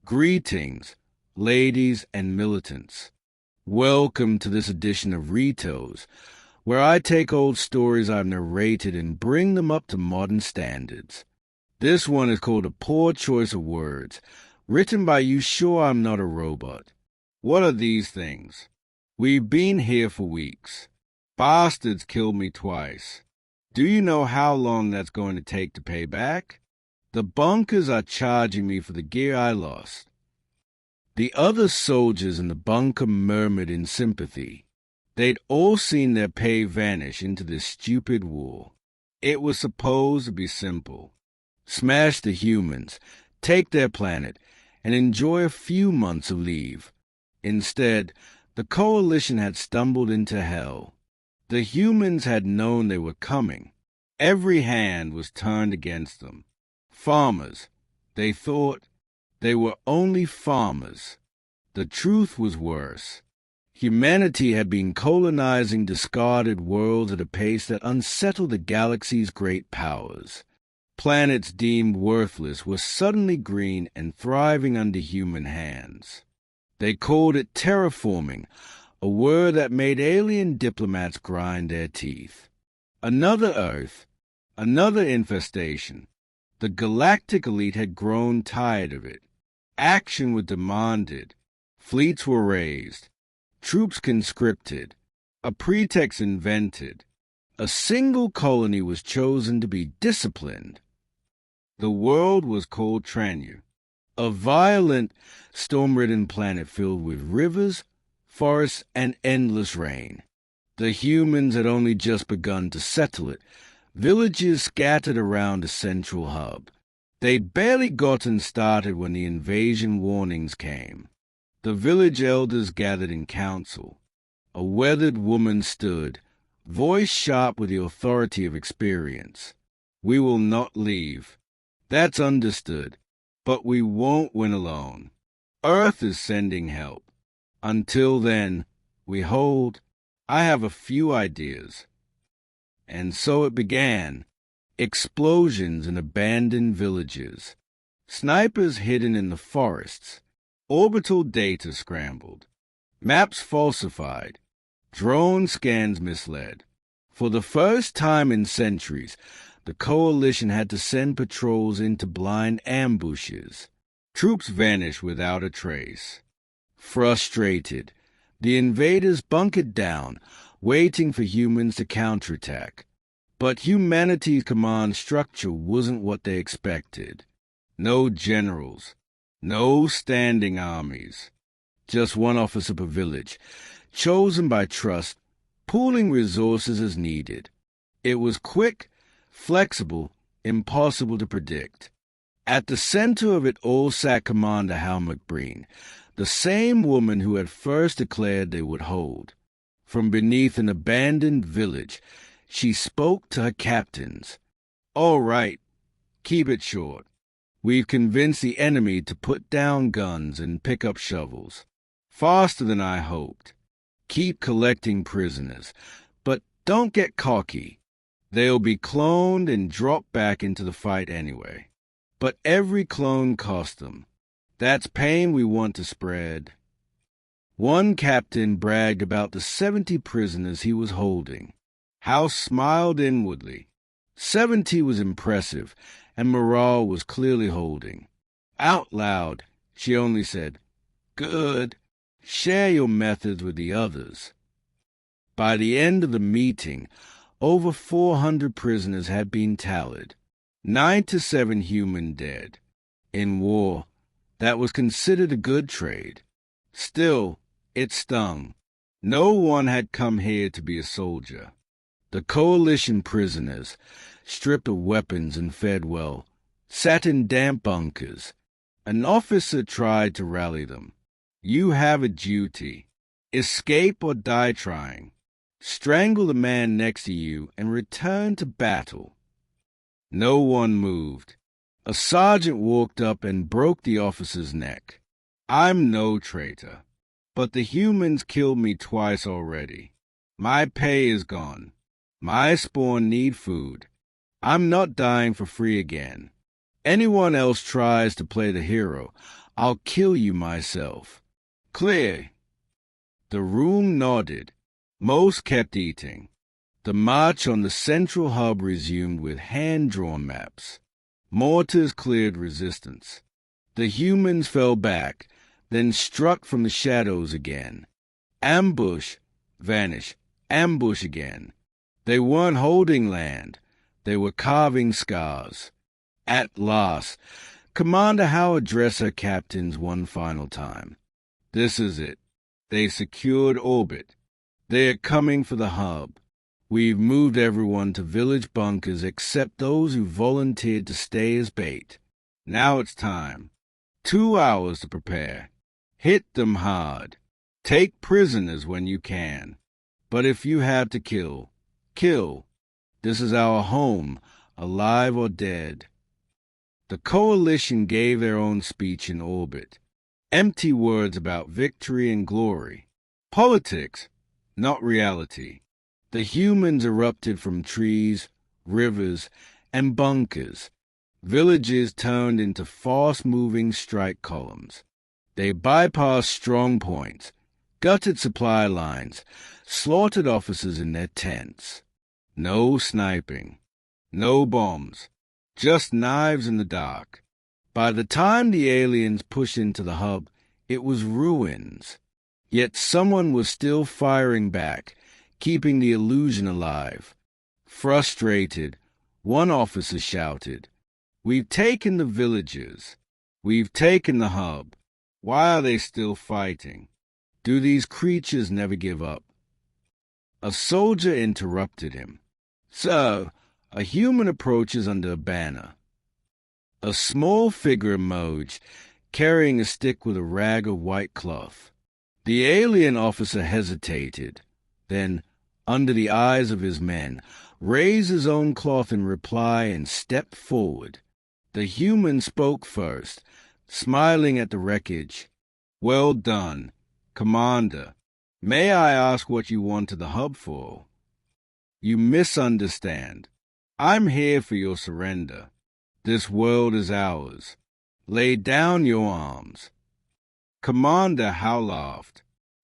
Greetings, ladies and militants. Welcome to this edition of RETOS, where I take old stories I've narrated and bring them up to modern standards. This one is called A Poor Choice of Words, written by You Sure I'm Not a Robot. What are these things? We've been here for weeks. Bastards killed me twice. Do you know how long that's going to take to pay back? The bunkers are charging me for the gear I lost. The other soldiers in the bunker murmured in sympathy. They'd all seen their pay vanish into this stupid war. It was supposed to be simple. Smash the humans, take their planet, and enjoy a few months of leave. Instead, the coalition had stumbled into hell. The humans had known they were coming. Every hand was turned against them. Farmers, they thought. They were only farmers. The truth was worse. Humanity had been colonizing discarded worlds at a pace that unsettled the galaxy's great powers. Planets deemed worthless were suddenly green and thriving under human hands. They called it terraforming, a word that made alien diplomats grind their teeth. Another Earth, another infestation. The galactic elite had grown tired of it. Action was demanded. Fleets were raised. Troops conscripted. A pretext invented. A single colony was chosen to be disciplined. The world was called Tranu, a violent, storm-ridden planet filled with rivers, forests, and endless rain. The humans had only just begun to settle it. Villages scattered around a central hub. They'd barely gotten started when the invasion warnings came. The village elders gathered in council. A weathered woman stood, voice sharp with the authority of experience. We will not leave. That's understood, but we won't win alone. Earth is sending help. Until then, we hold. I have a few ideas. And so it began. Explosions in abandoned villages. Snipers hidden in the forests. Orbital data scrambled. Maps falsified. Drone scans misled. For the first time in centuries, the coalition had to send patrols into blind ambushes. Troops vanished without a trace. Frustrated, the invaders bunkered down, waiting for humans to counterattack. But humanity's command structure wasn't what they expected. No generals, no standing armies. Just one officer per village, chosen by trust, pooling resources as needed. It was quick, flexible, impossible to predict. At the center of it all sat Commander McBreen, the same woman who had first declared they would hold. From beneath an abandoned village, she spoke to her captains. All right, keep it short. We've convinced the enemy to put down guns and pick up shovels. Faster than I hoped. Keep collecting prisoners, but don't get cocky. They'll be cloned and drop back into the fight anyway. But every clone cost them. That's pain we want to spread. One captain bragged about the 70 prisoners he was holding. House smiled inwardly. 70 was impressive, and morale was clearly holding. Out loud, she only said, "Good. Share your methods with the others." By the end of the meeting, over 400 prisoners had been tallied. 9 to 7 human dead. In war, that was considered a good trade. Still, it stung. No one had come here to be a soldier. The coalition prisoners, stripped of weapons and fed well, sat in damp bunkers. An officer tried to rally them. You have a duty. Escape or die trying. Strangle the man next to you and return to battle. No one moved. A sergeant walked up and broke the officer's neck. I'm no traitor, but the humans killed me twice already. My pay is gone. My spawn need food. I'm not dying for free again. Anyone else tries to play the hero, I'll kill you myself. Clear." The room nodded. Most kept eating. The march on the central hub resumed with hand-drawn maps. Mortars cleared resistance. The humans fell back, then struck from the shadows again. Ambush, vanish, ambush again. They weren't holding land. They were carving scars. At last, Commander Howe addressed her captains one final time. "This is it. They secured orbit. They are coming for the hub. We've moved everyone to village bunkers except those who volunteered to stay as bait. Now it's time. 2 hours to prepare. Hit them hard. Take prisoners when you can. But if you have to kill, kill. This is our home, alive or dead." The coalition gave their own speech in orbit. Empty words about victory and glory. Politics, not reality. The humans erupted from trees, rivers, and bunkers. Villages turned into fast-moving strike columns. They bypassed strong points, gutted supply lines, slaughtered officers in their tents. No sniping, no bombs, just knives in the dark. By the time the aliens pushed into the hub, it was ruins. Yet someone was still firing back, keeping the illusion alive. Frustrated, one officer shouted, "We've taken the villages. We've taken the hub. Why are they still fighting? Do these creatures never give up?" A soldier interrupted him. "Sir, a human approaches under a banner." A small figure emerged, carrying a stick with a rag of white cloth. The alien officer hesitated, then, under the eyes of his men, raised his own cloth in reply and stepped forward. The human spoke first, smiling at the wreckage. "Well done, Commander. May I ask what you wanted the hub for?" "You misunderstand. I'm here for your surrender. This world is ours. Lay down your arms." Commander Howe laughed.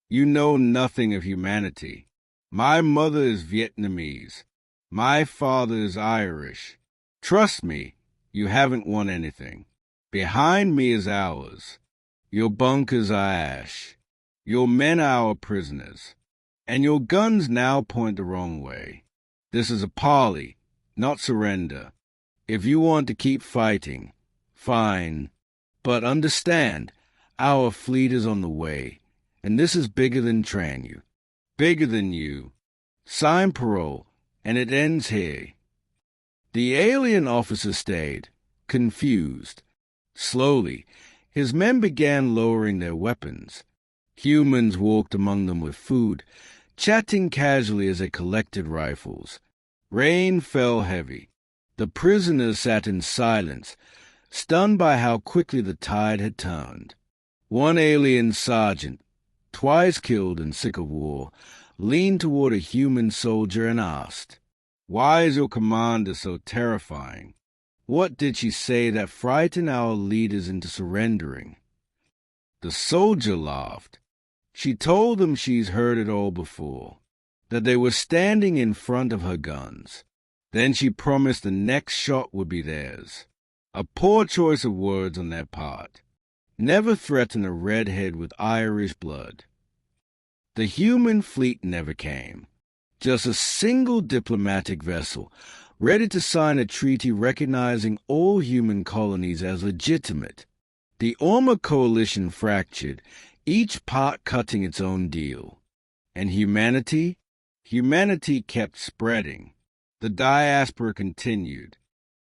"You know nothing of humanity. My mother is Vietnamese. My father is Irish. Trust me, you haven't won anything. Behind me is ours. Your bunkers are ash. Your men are our prisoners. And your guns now point the wrong way. This is a parley, not surrender. If you want to keep fighting, fine. But understand, our fleet is on the way, and this is bigger than Tranu. Bigger than you. Sign parole, and it ends here." The alien officer stayed, confused. Slowly, his men began lowering their weapons. Humans walked among them with food, chatting casually as they collected rifles. Rain fell heavy. The prisoners sat in silence, stunned by how quickly the tide had turned. One alien sergeant, twice killed and sick of war, leaned toward a human soldier and asked, "Why is your commander so terrifying? What did she say that frightened our leaders into surrendering?" The soldier laughed. "She told them she's heard it all before, that they were standing in front of her guns. Then she promised the next shot would be theirs. A poor choice of words on their part. Never threaten a redhead with Irish blood." The human fleet never came. Just a single diplomatic vessel, ready to sign a treaty recognizing all human colonies as legitimate. The Orma coalition fractured, each part cutting its own deal. And humanity? Humanity kept spreading. The diaspora continued.